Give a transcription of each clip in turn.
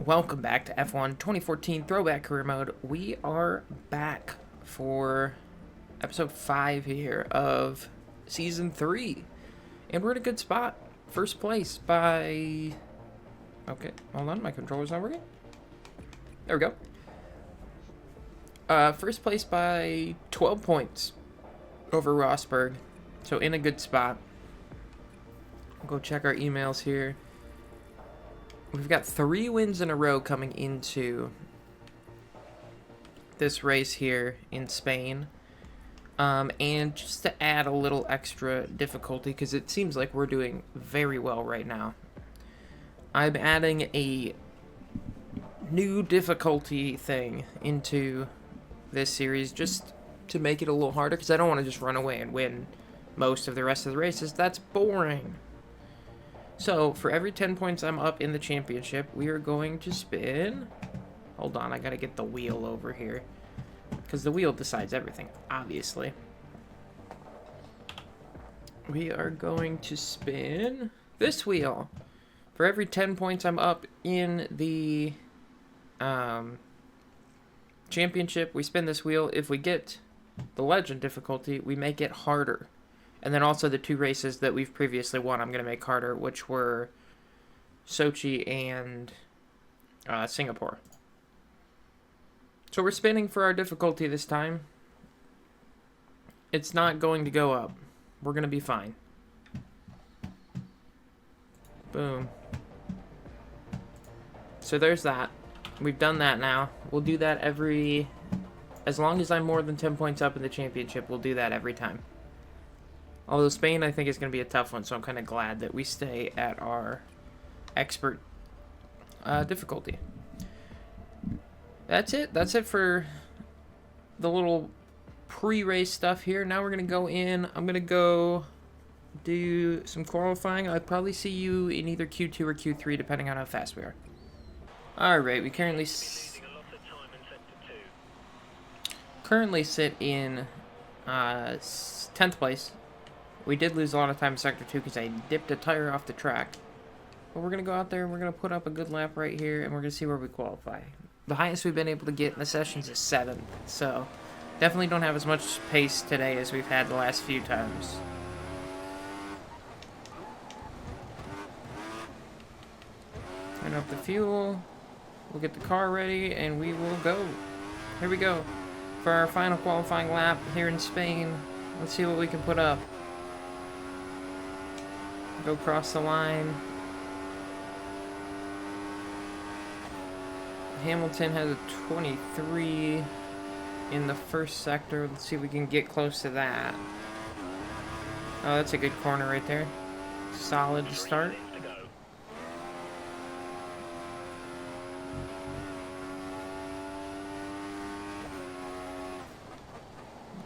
Welcome back to F1 2014 Throwback Career Mode. We are back for episode 5 here of season 3. And we're in a good spot. First place by... Okay, hold on, my controller's not working. There we go. First place by 12 points over Rosberg. So in a good spot. We'll go check our emails here. We've got 3 wins in a row coming into this race here in Spain. And just to add a little extra difficulty, because it seems like we're doing very well right now, I'm adding a new difficulty thing into this series just to make it a little harder, because I don't want to just run away and win most of the rest of the races. That's boring. So, for every 10 points I'm up in the championship, we are going to spin... Hold on, I gotta get the wheel over here. Because the wheel decides everything, obviously. We are going to spin this wheel. For every 10 points I'm up in the championship, we spin this wheel. If we get the legend difficulty, we make it harder. And then also the 2 races that we've previously won, I'm going to make harder, which were Sochi and Singapore. So we're spinning for our difficulty this time. It's not going to go up. We're going to be fine. Boom. So there's that. We've done that now. We'll do that every... As long as I'm more than 10 points up in the championship, we'll do that every time. Although Spain, I think, is going to be a tough one, so I'm kind of glad that we stay at our expert difficulty. That's it. That's it for the little pre-race stuff here. Now we're going to go in. I'm going to go do some qualifying. I'll probably see you in either Q2 or Q3, depending on how fast we are. Alright, we currently sit in 10th place. We did lose a lot of time in Sector 2 because I dipped a tire off the track. But we're going to go out there and we're going to put up a good lap right here and we're going to see where we qualify. The highest we've been able to get in the sessions is 7th. So definitely don't have as much pace today as we've had the last few times. Turn up the fuel. We'll get the car ready and we will go. Here we go. For our final qualifying lap here in Spain. Let's see what we can put up. Go across the line. Hamilton has a 23 in the first sector. Let's see if we can get close to that. Oh, that's a good corner right there. Solid to start.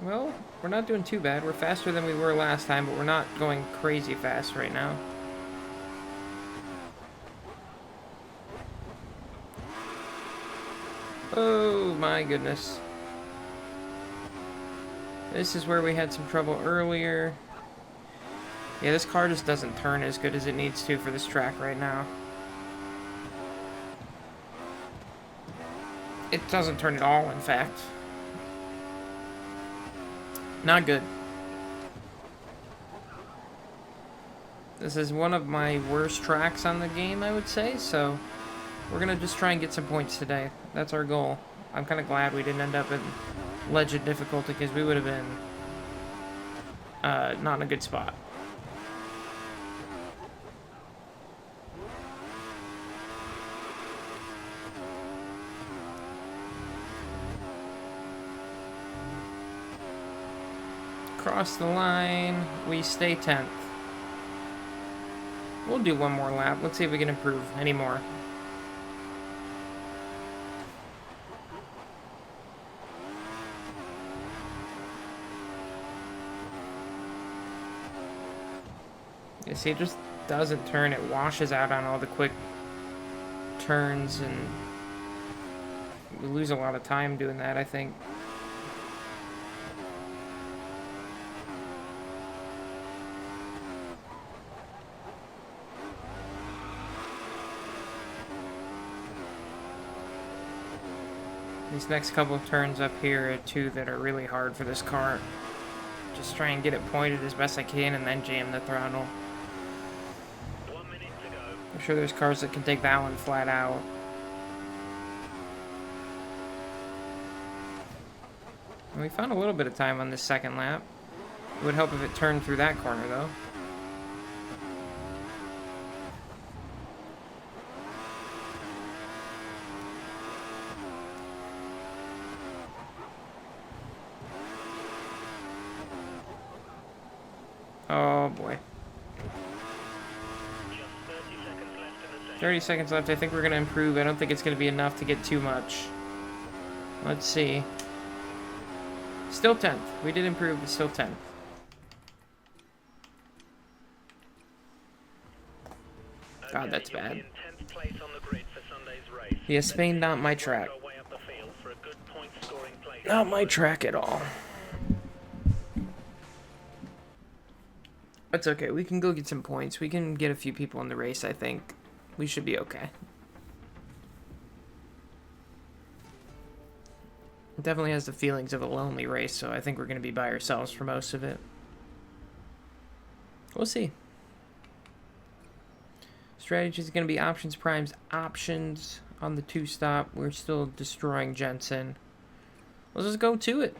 Well, we're not doing too bad. We're faster than we were last time, but we're not going crazy fast right now. Oh my goodness. This is where we had some trouble earlier. Yeah, this car just doesn't turn as good as it needs to for this track right now. It doesn't turn at all, in fact. Not good. This is one of my worst tracks on the game, I would say, so we're going to just try and get some points today. That's our goal. I'm kind of glad we didn't end up in legend difficulty, because we would have been not in a good spot. Across the line, we stay 10th. We'll do one more lap. Let's see if we can improve any more. You see, it just doesn't turn. It washes out on all the quick turns, and we lose a lot of time doing that, I think. These next couple of turns up here are two that are really hard for this car. Just try and get it pointed as best I can and then jam the throttle. 1 minute to go. I'm sure there's cars that can take that one flat out. And we found a little bit of time on this second lap. It would help if it turned through that corner, though. Oh, boy. Just 30 seconds left in the session. 30 seconds left. I think we're going to improve. I don't think it's going to be enough to get too much. Let's see. Still 10th. We did improve, but still 10th. God, that's You'll be bad. in 10th place on the grid for Sunday's race. Yeah, Spain, not my track. Work our way up the field for a good point-scoring place. Not my track at all. That's okay. We can go get some points. We can get a few people in the race, I think. We should be okay. It definitely has the feelings of a lonely race, so I think we're going to be by ourselves for most of it. We'll see. Strategy is going to be options, primes, options on the two-stop. We're still destroying Jensen. Let's just go to it.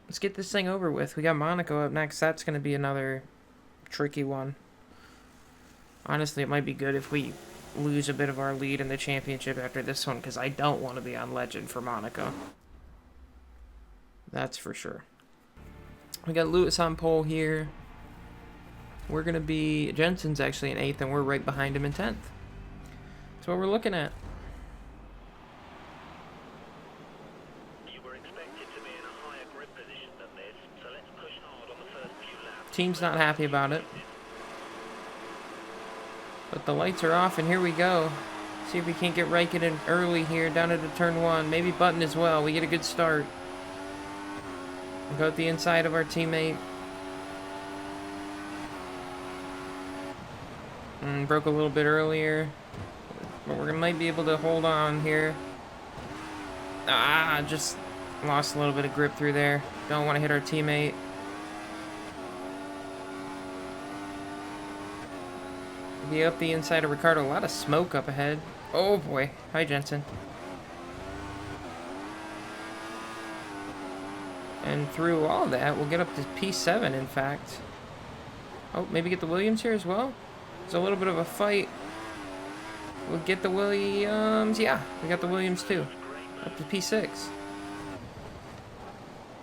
Let's get this thing over with. We got Monaco up next. That's going to be another tricky one. Honestly, it might be good if we lose a bit of our lead in the championship after this one, because I don't want to be on legend for Monaco. That's for sure. We got Lewis on pole here. We're going to be... Jensen's actually in 8th, and we're right behind him in 10th. That's what we're looking at. You were expected to be in a higher grip position than this, so let's push hard on the first few laps. Team's not happy about it. But the lights are off, and here we go. See if we can't get Raikkonen early here, down into turn 1. Maybe Button as well. We get a good start. We'll go at the inside of our teammate. Broke a little bit earlier. But we might be able to hold on here. Just lost a little bit of grip through there. Don't want to hit our teammate. Be up the inside of Ricardo. A lot of smoke up ahead. Oh boy. Hi, Jensen. And through all of that, we'll get up to P7, in fact. Oh, maybe get the Williams here as well? It's a little bit of a fight. We'll get the Williams. Yeah, we got the Williams too. Up to P6.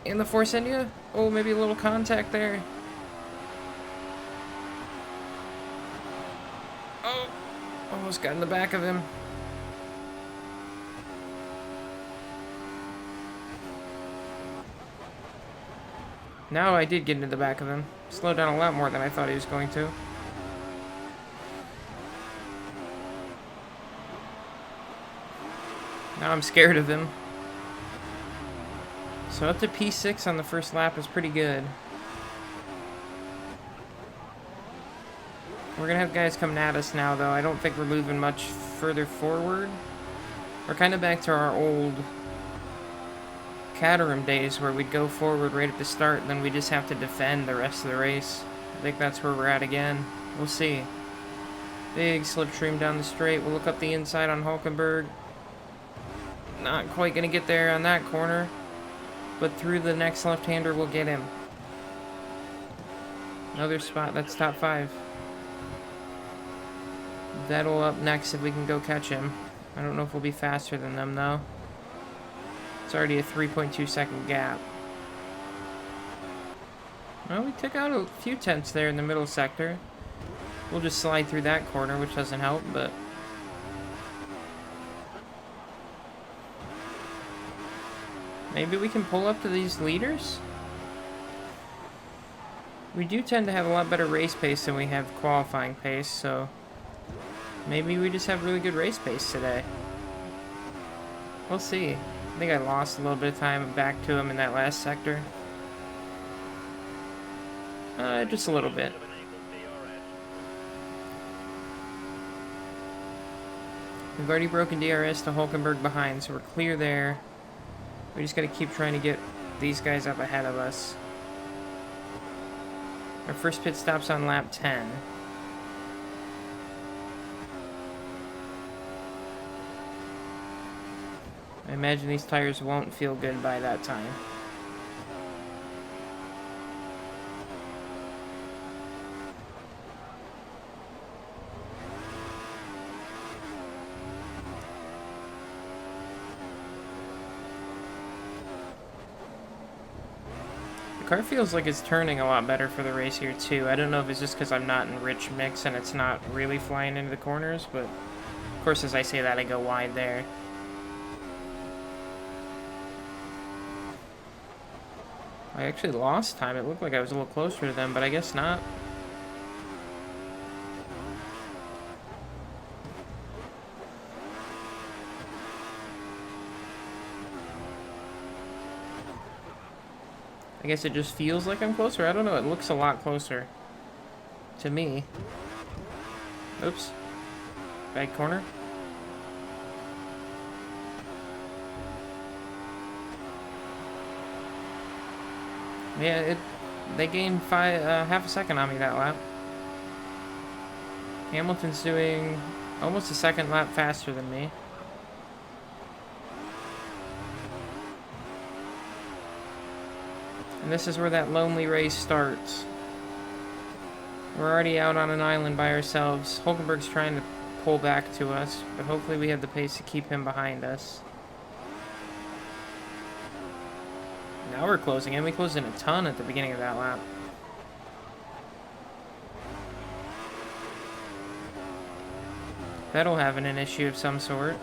And the Force India. Oh, maybe a little contact there. Oh, almost got in the back of him. Now I did get into the back of him. Slowed down a lot more than I thought he was going to. Now I'm scared of him. So up to P6 on the first lap is pretty good. We're going to have guys coming at us now, though. I don't think we're moving much further forward. We're kind of back to our old Caterham days where we'd go forward right at the start and then we just have to defend the rest of the race. I think that's where we're at again. We'll see. Big slipstream down the straight. We'll look up the inside on Hulkenberg. Not quite going to get there on that corner, but through the next left-hander we'll get him. Another spot. That's top 5. Vettel up next if we can go catch him. I don't know if we'll be faster than them, though. It's already a 3.2 second gap. Well, we took out a few tenths there in the middle sector. We'll just slide through that corner, which doesn't help, but... maybe we can pull up to these leaders? We do tend to have a lot better race pace than we have qualifying pace, so... maybe we just have really good race pace today. We'll see. I think I lost a little bit of time back to him in that last sector. Just a little bit. We've already broken DRS to Hulkenberg behind, so we're clear there. We just gotta keep trying to get these guys up ahead of us. Our first pit stop's on lap 10. I imagine these tires won't feel good by that time. The car feels like it's turning a lot better for the race here too. I don't know if it's just because I'm not in rich mix and it's not really flying into the corners, but of course as I say that I go wide there. I actually lost time. It looked like I was a little closer to them, but I guess not. I guess it just feels like I'm closer. I don't know. It looks a lot closer to me. Oops. Bad corner. Yeah, they gained half a second on me that lap. Hamilton's doing almost a second lap faster than me. And this is where that lonely race starts. We're already out on an island by ourselves. Hulkenberg's trying to pull back to us, but hopefully we have the pace to keep him behind us. Now we're closing in. We closed in a ton at the beginning of that lap. Vettel having an issue of some sort.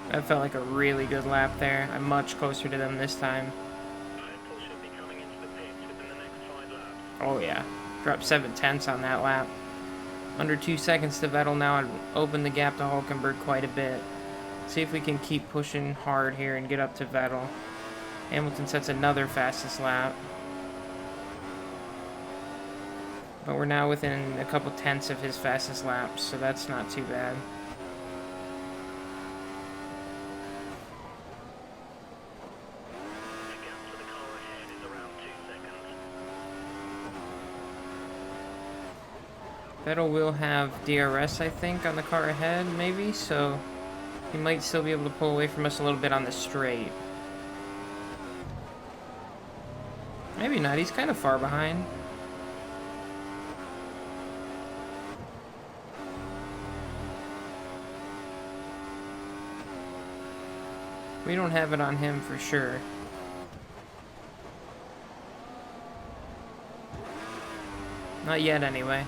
That felt like a really good lap there. I'm much closer to them this time. Should be coming into the pits within the next 5 laps. Oh yeah, dropped 7/10 on that lap. Under 2 seconds to Vettel now and open the gap to Hulkenberg quite a bit. See if we can keep pushing hard here and get up to Vettel. Hamilton sets another fastest lap. But we're now within a couple tenths of his fastest laps, so that's not too bad. Vettel will have DRS, I think, on the car ahead, maybe, so he might still be able to pull away from us a little bit on the straight. Maybe not, he's kind of far behind. We don't have it on him for sure. Not yet, anyway.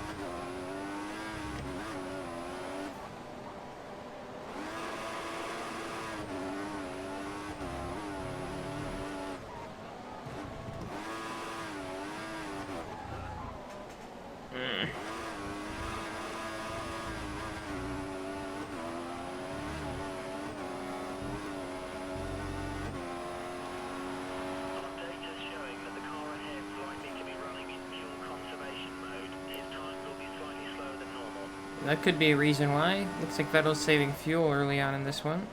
That could be a reason why. Looks like Vettel's saving fuel early on in this one.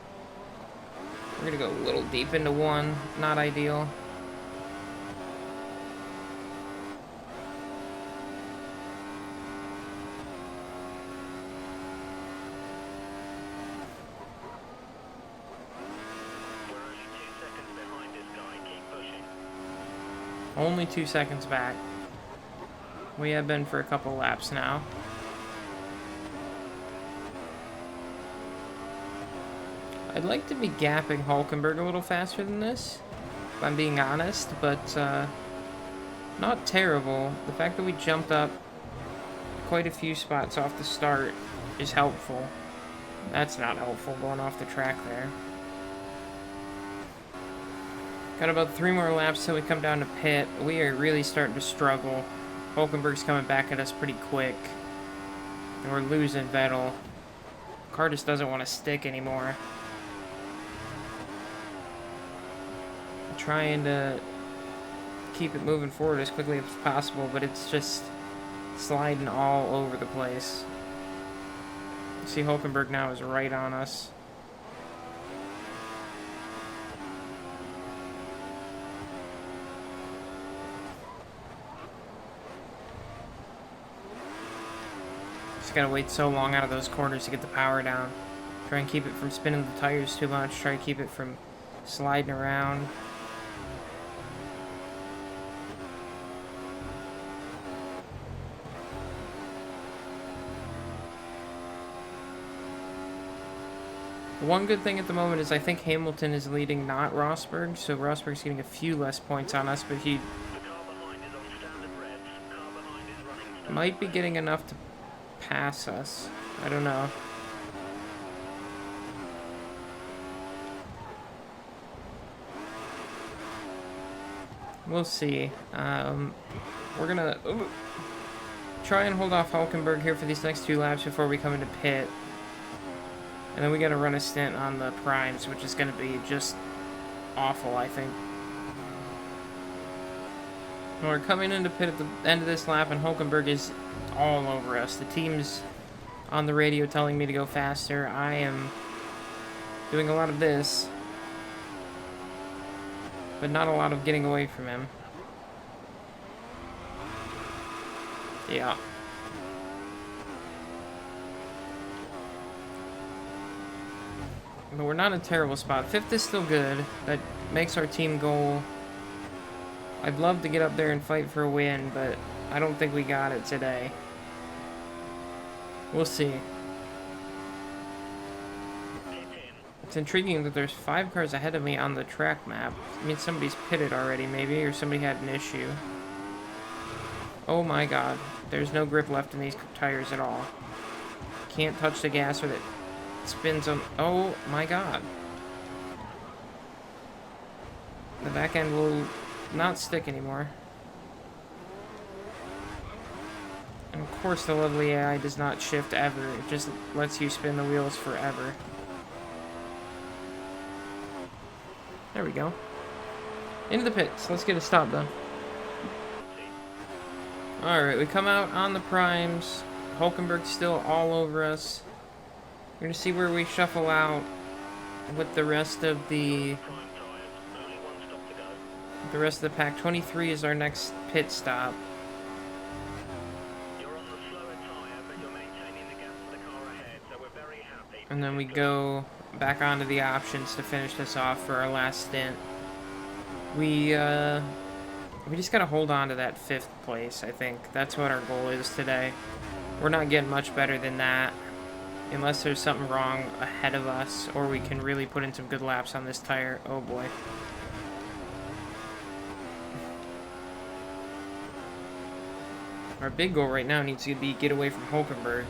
We're gonna go a little deep into one. Not ideal. Only 2 seconds back. We have been for a couple laps now. I'd like to be gapping Hulkenberg a little faster than this, if I'm being honest, but Not terrible. The fact that we jumped up quite a few spots off the start is helpful. That's not helpful going off the track there. Got about 3 more laps till we come down to pit. We are really starting to struggle. Hulkenberg's coming back at us pretty quick. And we're losing Vettel. The car just doesn't want to stick anymore. I'm trying to keep it moving forward as quickly as possible, but it's just sliding all over the place. See, Hulkenberg now is right on us. Just gotta wait so long out of those corners to get the power down. Try and keep it from spinning the tires too much. Try to keep it from sliding around. One good thing at the moment is I think Hamilton is leading, not Rosberg, so Rosberg's getting a few less points on us, but he might be getting enough to pass us. I don't know. We'll see. We're gonna try and hold off Hulkenberg here for these next 2 laps before we come into pit. And then we gotta run a stint on the primes, which is gonna be just awful, I think. We're coming into pit at the end of this lap, and Hulkenberg is all over us. The team's on the radio telling me to go faster. I am doing a lot of this, but not a lot of getting away from him. Yeah. But we're not in a terrible spot. 5th is still good. That makes our team goal. I'd love to get up there and fight for a win, but I don't think we got it today. We'll see. It's intriguing that there's 5 cars ahead of me on the track map. I mean, somebody's pitted already, maybe, or somebody had an issue. Oh my god. There's no grip left in these tires at all. Can't touch the gas with it. Spins on. Oh my god. The back end will not stick anymore. And of course the lovely AI does not shift ever. It just lets you spin the wheels forever. There we go. Into the pits. Let's get a stop done. Alright, we come out on the primes. Hulkenberg's still all over us. We're going to see where we shuffle out with the rest of the pack. 23 is our next pit stop. And then we go back onto the options to finish this off for our last stint. We just got to hold on to that 5th place, I think. That's what our goal is today. We're not getting much better than that. Unless there's something wrong ahead of us, or we can really put in some good laps on this tire. Oh boy. Our big goal right now needs to be get away from Hulkenberg.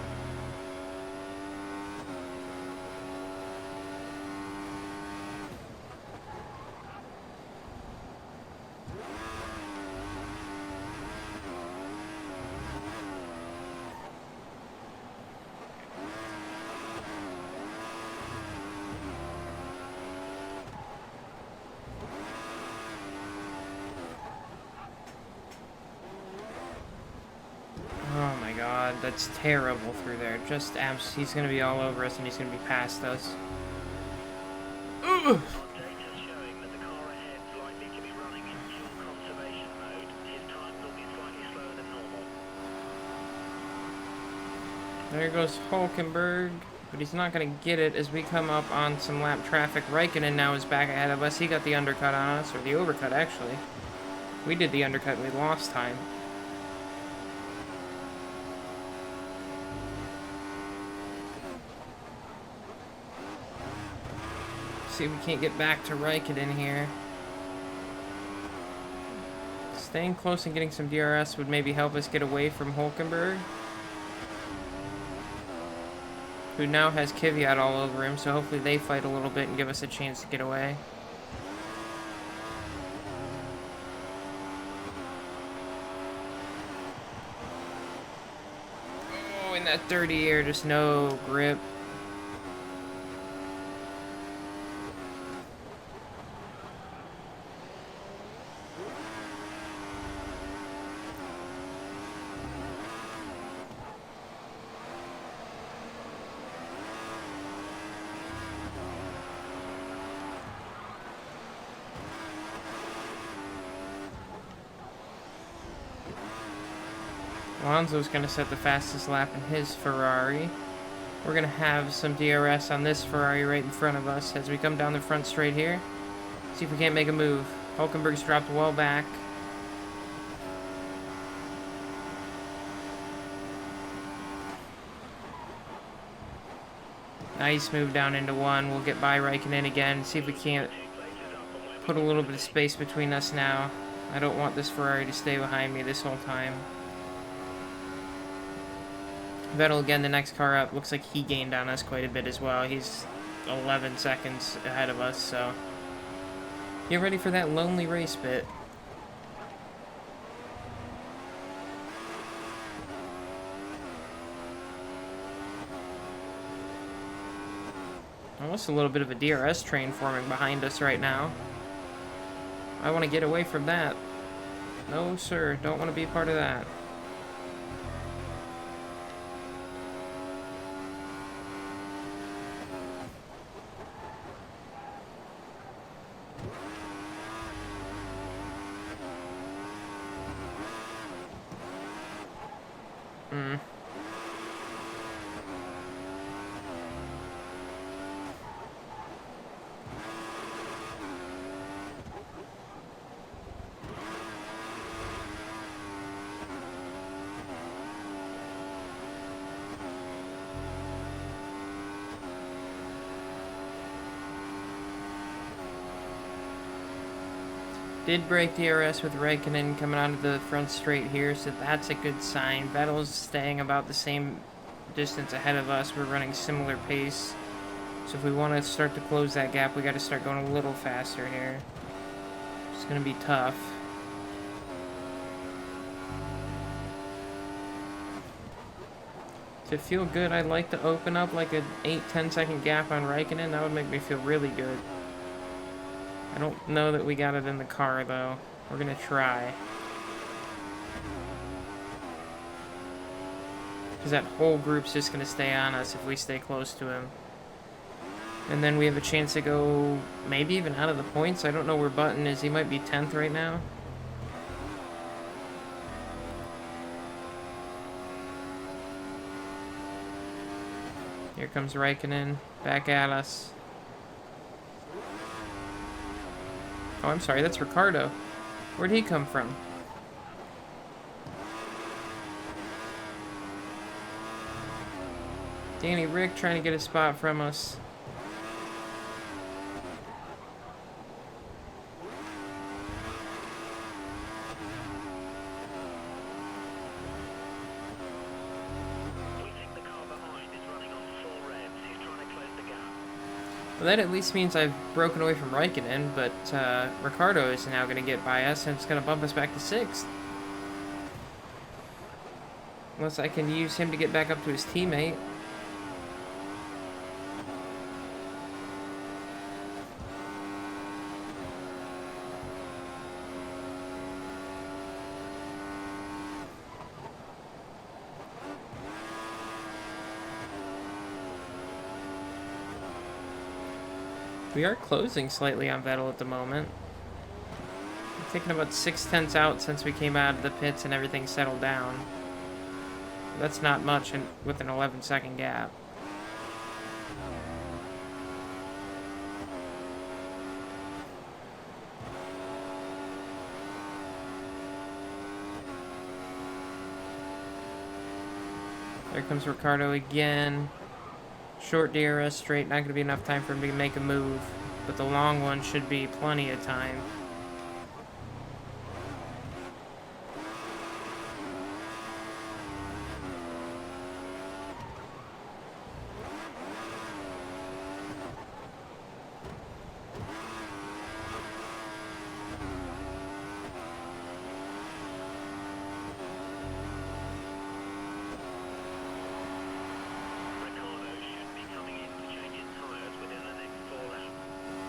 That's terrible through there. Just he's going to be all over us, and he's going to be past us. Ugh. There goes Hulkenberg, but he's not going to get it as we come up on some lap traffic. Raikkonen now is back ahead of us. He got the undercut on us, or the overcut, actually. We did the undercut, and we lost time. See if we can't get back to Raikkonen here. Staying close and getting some DRS would maybe help us get away from Hulkenberg, who now has Kvyat all over him, so hopefully they fight a little bit and give us a chance to get away. Oh, in that dirty air, just no grip. Alonso's going to set the fastest lap in his Ferrari. We're going to have some DRS on this Ferrari right in front of us as we come down the front straight here. See if we can't make a move. Hulkenberg's dropped well back. Nice move down into one. We'll get by Raikkonen again. See if we can't put a little bit of space between us now. I don't want this Ferrari to stay behind me this whole time. Vettel again, the next car up. Looks like he gained on us quite a bit as well. He's 11 seconds ahead of us, so get ready for that lonely race bit. Almost a little bit of a DRS train forming behind us right now. I want to get away from that. No, sir. Don't want to be a part of that. Did break DRS with Raikkonen coming onto the front straight here, so that's a good sign. Vettel's staying about the same distance ahead of us. We're running similar pace. So if we want to start to close that gap, we got to start going a little faster here. It's going to be tough. To feel good, I'd like to open up like an 8-10 second gap on Raikkonen. That would make me feel really good. I don't know that we got it in the car, though. We're going to try. Because that whole group's just going to stay on us if we stay close to him. And then we have a chance to go maybe even out of the points. I don't know where Button is. He might be 10th right now. Here comes Raikkonen back at us. Oh, I'm sorry, that's Ricardo. Where'd he come from? Danny Rick trying to get a spot from us. Well, that at least means I've broken away from Raikkonen, but Ricardo is now going to get by us, and it's going to bump us back to 6th. Unless I can use him to get back up to his teammate. We are closing slightly on Vettel at the moment. We're taking about 6/10 out since we came out of the pits and everything settled down. That's not much with an 11-second gap. There comes Ricardo again. Short DRS straight, not going to be enough time for him to make a move, but the long one should be plenty of time.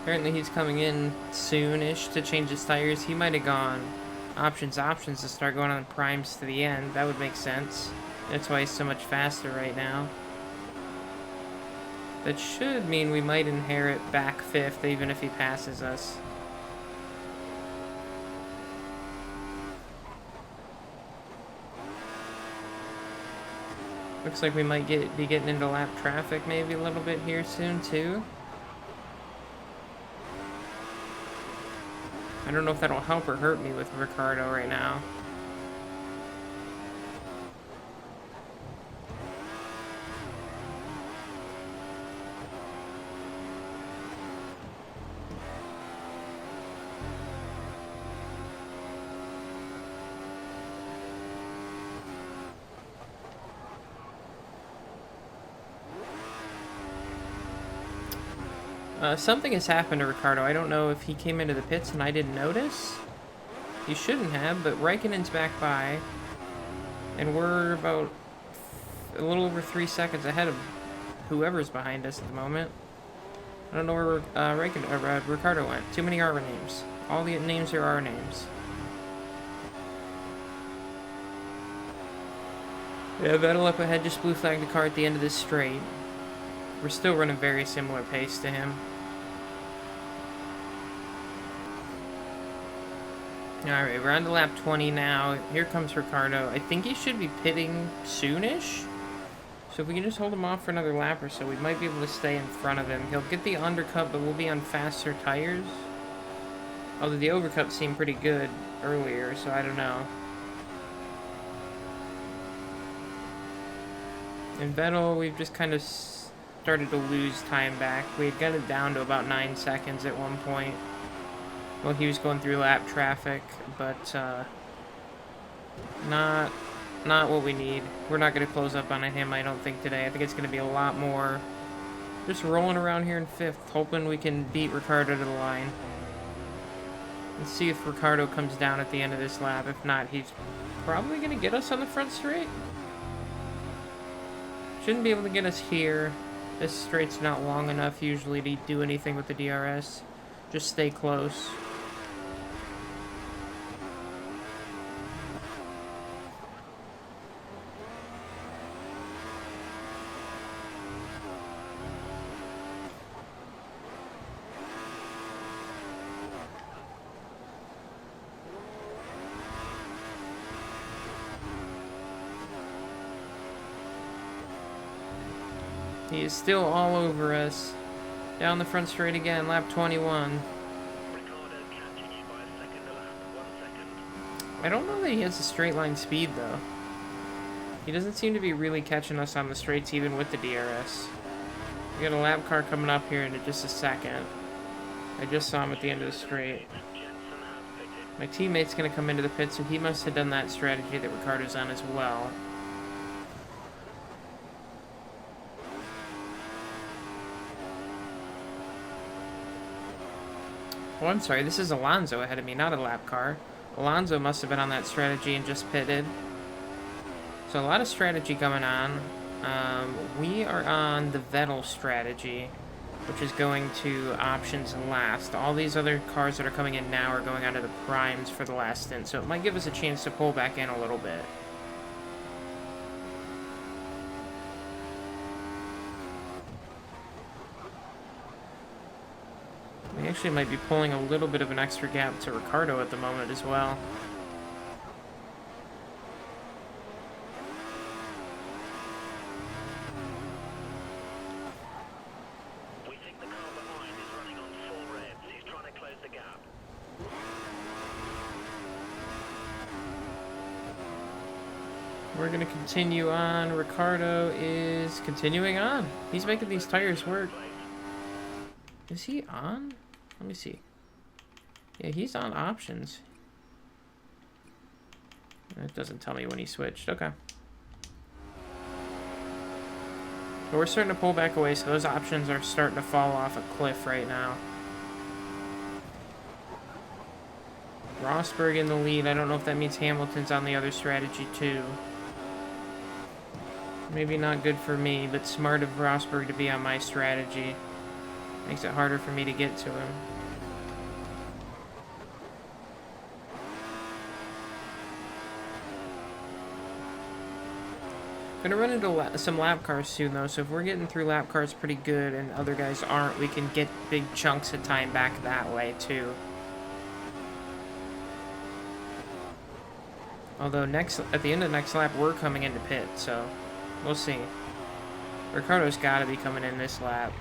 Apparently he's coming in soon-ish to change his tires. He might have gone options to start going on primes to the end. That would make sense. That's why he's so much faster right now. That should mean we might inherit back 5th even if he passes us. Looks like we might be getting into lap traffic maybe a little bit here soon too. I don't know if that'll help or hurt me with Ricardo right now. Something has happened to Ricardo. I don't know if he came into the pits and I didn't notice. He shouldn't have, but Raikkonen's back by. And we're about a little over 3 seconds ahead of whoever's behind us at the moment. I don't know where Ricardo went. Too many R names. All the names are R names. Yeah, Vettel up ahead just blue flagged the car at the end of this straight. We're still running very similar pace to him. Alright, we're on to lap 20 now. Here comes Ricardo. I think he should be pitting soonish. So if we can just hold him off for another lap or so, we might be able to stay in front of him. He'll get the undercut, but we'll be on faster tires. Although the overcut seemed pretty good earlier, so I don't know. And Vettel, we've just kind of started to lose time back. We had got it down to about 9 seconds at one point. Well, he was going through lap traffic, but not what we need. We're not going to close up on him, I don't think, today. I think it's going to be a lot more just rolling around here in 5th, hoping we can beat Ricardo to the line. Let's see if Ricardo comes down at the end of this lap. If not, he's probably going to get us on the front straight. Shouldn't be able to get us here. This straight's not long enough usually to do anything with the DRS. Just stay close. He is still all over us. Down the front straight again, lap 21. I don't know that he has a straight line speed though. He doesn't seem to be really catching us on the straights even with the DRS. We got a lap car coming up here in just a second. I just saw him at the end of the straight. My teammate's going to come into the pit, so he must have done that strategy that Ricardo's on as well. Oh, I'm sorry, this is Alonso ahead of me, not a lap car. Alonso must have been on that strategy and just pitted. So a lot of strategy going on. We are on the Vettel strategy, which is going to options last. All these other cars that are coming in now are going onto the primes for the last stint, so it might give us a chance to pull back in a little bit. We actually might be pulling a little bit of an extra gap to Ricardo at the moment as well. We think the car behind is running on full revs. He's trying to close the gap. We're going to continue on. Ricardo is continuing on. He's making these tires work. Is he on? Let me see. Yeah, he's on options. It doesn't tell me when he switched. Okay. But we're starting to pull back away, so those options are starting to fall off a cliff right now. Rosberg in the lead. I don't know if that means Hamilton's on the other strategy too. Maybe not good for me, but smart of Rosberg to be on my strategy. Makes it harder for me to get to him. Gonna run into some lap cars soon though, so if we're getting through lap cars pretty good and other guys aren't, we can get big chunks of time back that way too. Although at the end of the next lap, we're coming into pit, so we'll see. Ricardo's got to be coming in this lap.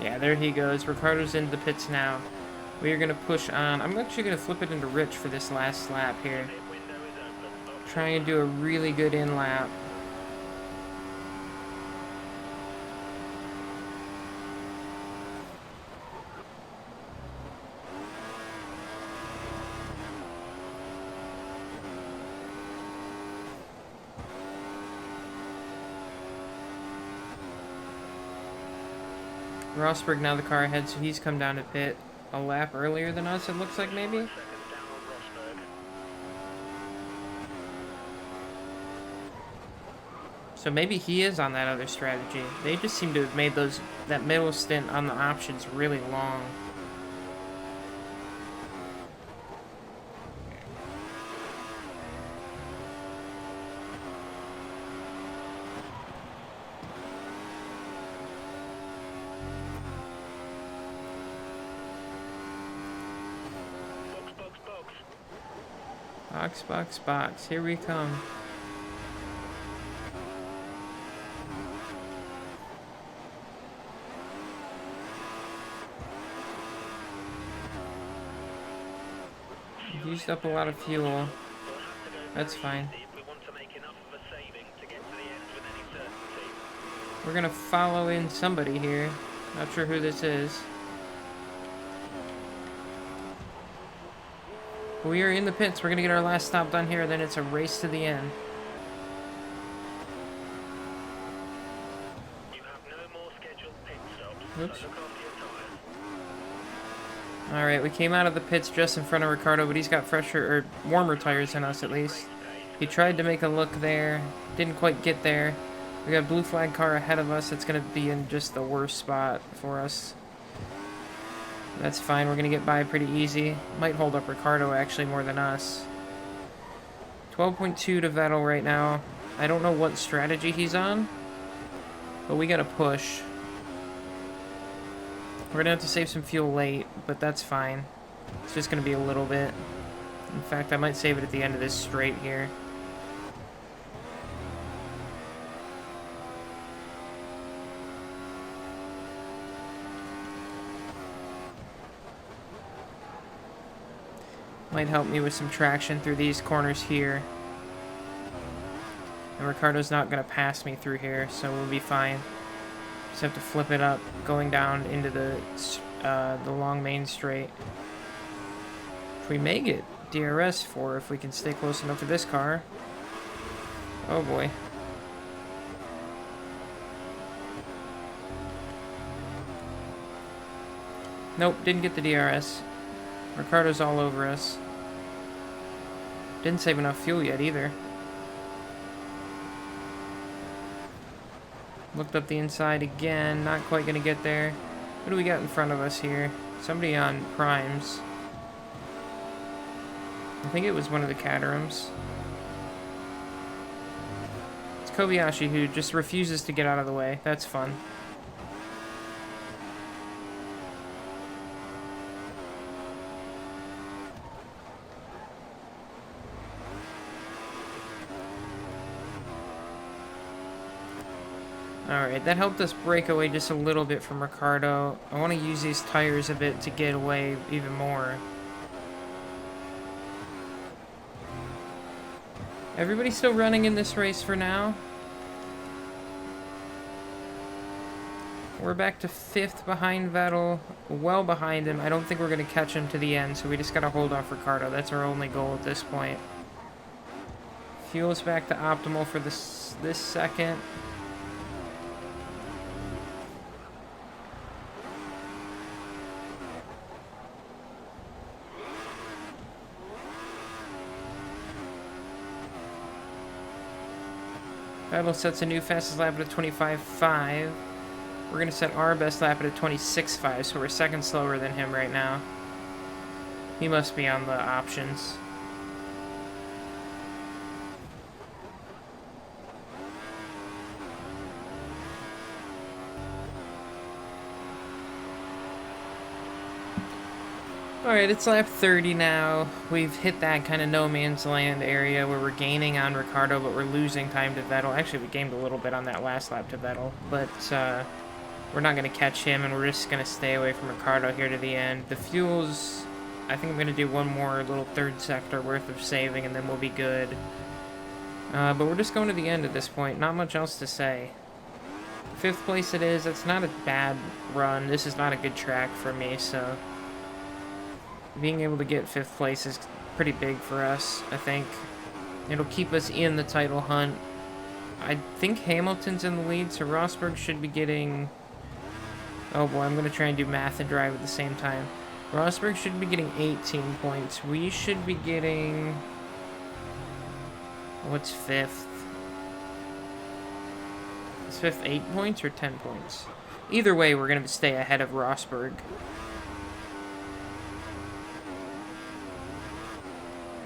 Yeah, there he goes. Ricardo's into the pits now. We are going to push on. I'm actually going to flip it into Rich for this last lap here. Try and do a really good in lap. Rosberg now the car ahead, so he's come down to pit a lap earlier than us, it looks like, maybe? So maybe he is on that other strategy. They just seem to have made that middle stint on the options really long. Box, box, box. Here we come. Used up a lot of fuel. That's fine. We're gonna follow in somebody here. Not sure who this is. We are in the pits. We're going to get our last stop done here, then it's a race to the end. You have no more scheduled pit stops. Oops. So look after your tires. Alright, we came out of the pits just in front of Ricardo, but he's got fresher, or warmer tires than us at least. He tried to make a look there. Didn't quite get there. We got a blue flag car ahead of us. It's going to be in just the worst spot for us. That's fine, we're going to get by pretty easy. Might hold up Ricardo actually more than us. 12.2 to Vettel right now. I don't know what strategy he's on, but we got to push. We're going to have to save some fuel late, but that's fine. It's just going to be a little bit. In fact, I might save it at the end of this straight here. Might help me with some traction through these corners here. And Ricardo's not going to pass me through here, so we'll be fine. Just have to flip it up, going down into the long main straight. Which we may get DRS for if we can stay close enough to this car. Oh boy. Nope, didn't get the DRS. Ricardo's all over us. Didn't save enough fuel yet either. Looked up the inside again. Not quite going to get there. What do we got in front of us here? Somebody on primes. I think it was one of the Caterhams. It's Kobayashi who just refuses to get out of the way. That's fun. Alright, that helped us break away just a little bit from Ricardo. I want to use these tires a bit to get away even more. Everybody still running in this race for now? We're back to 5th behind Vettel, well behind him. I don't think we're going to catch him to the end, so we just got to hold off Ricciardo. That's our only goal at this point. Fuel's back to optimal for this second. Vettel sets a new fastest lap at a 25.5. We're going to set our best lap at a 26.5, so we're second slower than him right now. He must be on the options. Alright, it's lap 30 now. We've hit that kind of no man's land area where we're gaining on Ricciardo, but we're losing time to Vettel. Actually, we gained a little bit on that last lap to Vettel, but we're not going to catch him, and we're just going to stay away from Ricciardo here to the end. The fuels, I think I'm going to do one more little third sector worth of saving, and then we'll be good. But we're just going to the end at this point. Not much else to say. 5th place it is. That's not a bad run. This is not a good track for me, so being able to get 5th place is pretty big for us, I think. It'll keep us in the title hunt. I think Hamilton's in the lead, so Rosberg should be getting... Oh boy, I'm going to try and do math and drive at the same time. Rosberg should be getting 18 points. We should be getting... What's 5th? Is 5th 8 points or 10 points? Either way, we're going to stay ahead of Rosberg.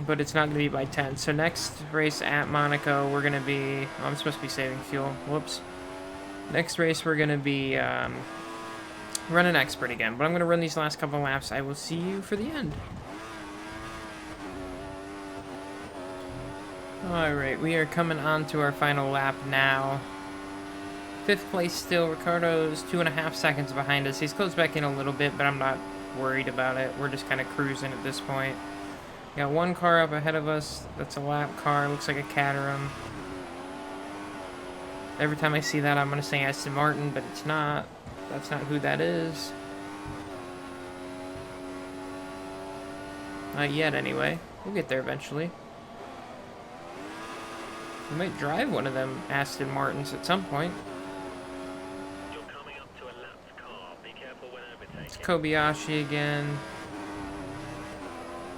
But it's not going to be by 10. So next race at Monaco, we're going to be... Oh, I'm supposed to be saving fuel. Whoops. Next race, we're going to be running expert again. But I'm going to run these last couple laps. I will see you for the end. Alright, we are coming on to our final lap now. 5th place still. Ricciardo's 2.5 seconds behind us. He's closed back in a little bit, but I'm not worried about it. We're just kind of cruising at this point. Got one car up ahead of us. That's a lap car. Looks like a Caterham. Every time I see that, I'm going to say Aston Martin, but it's not. That's not who that is. Not yet, anyway. We'll get there eventually. We might drive one of them Aston Martins at some point. You're coming up to a lapped car. Be careful when overtaking. It's Kobayashi again.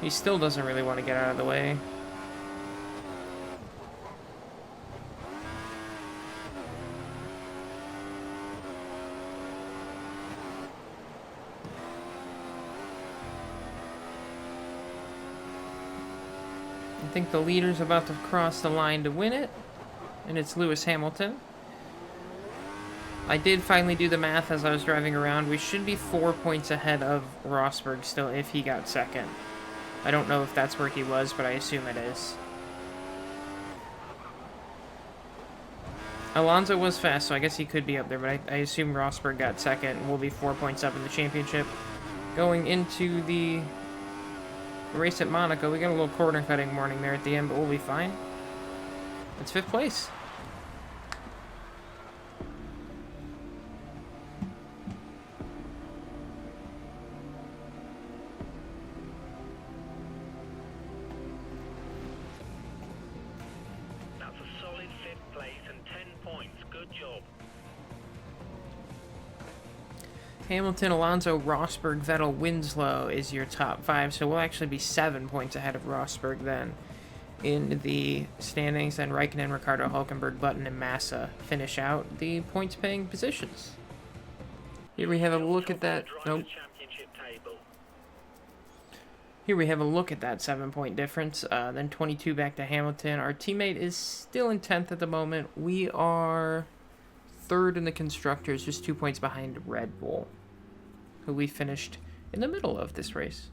He still doesn't really want to get out of the way. I think the leader's about to cross the line to win it, and it's Lewis Hamilton. I did finally do the math as I was driving around. We should be 4 points ahead of Rosberg still if he got second. I don't know if that's where he was, but I assume it is. Alonso was fast, so I guess he could be up there, but I assume Rosberg got second, and we'll be 4 points up in the championship. Going into the race at Monaco, we got a little corner cutting warning there at the end, but we'll be fine. It's 5th place. That's a solid 5th place and 10 points. Good job. Hamilton, Alonso, Rosberg, Vettel, Winslow is your top 5, so we'll actually be 7 points ahead of Rosberg then in the standings. Then Raikkonen, Ricciardo, Hülkenberg, Button, and Massa finish out the points-paying positions. Here we have a look at that. Nope. Here we have a look at that 7-point difference. Then 22 back to Hamilton. Our teammate is still in 10th at the moment. We are 3rd in the Constructors, just 2 points behind Red Bull, who we finished in the middle of this race.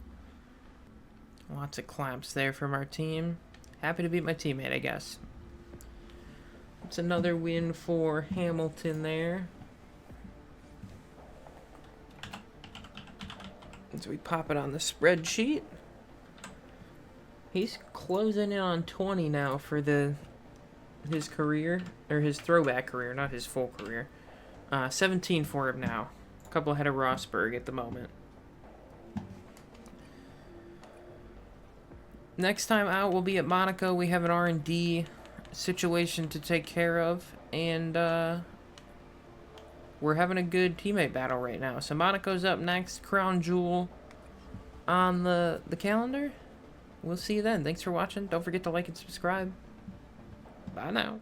Lots of claps there from our team. Happy to beat my teammate, I guess. It's another win for Hamilton there. As we pop it on the spreadsheet. He's closing in on 20 now for his career, or his throwback career, not his full career. 17 for him now. A couple ahead of Rosberg at the moment. Next time out, we'll be at Monaco. We have an R&D situation to take care of, and we're having a good teammate battle right now. So Monaco's up next, crown jewel on the calendar. We'll see you then. Thanks for watching. Don't forget to like and subscribe. Bye now.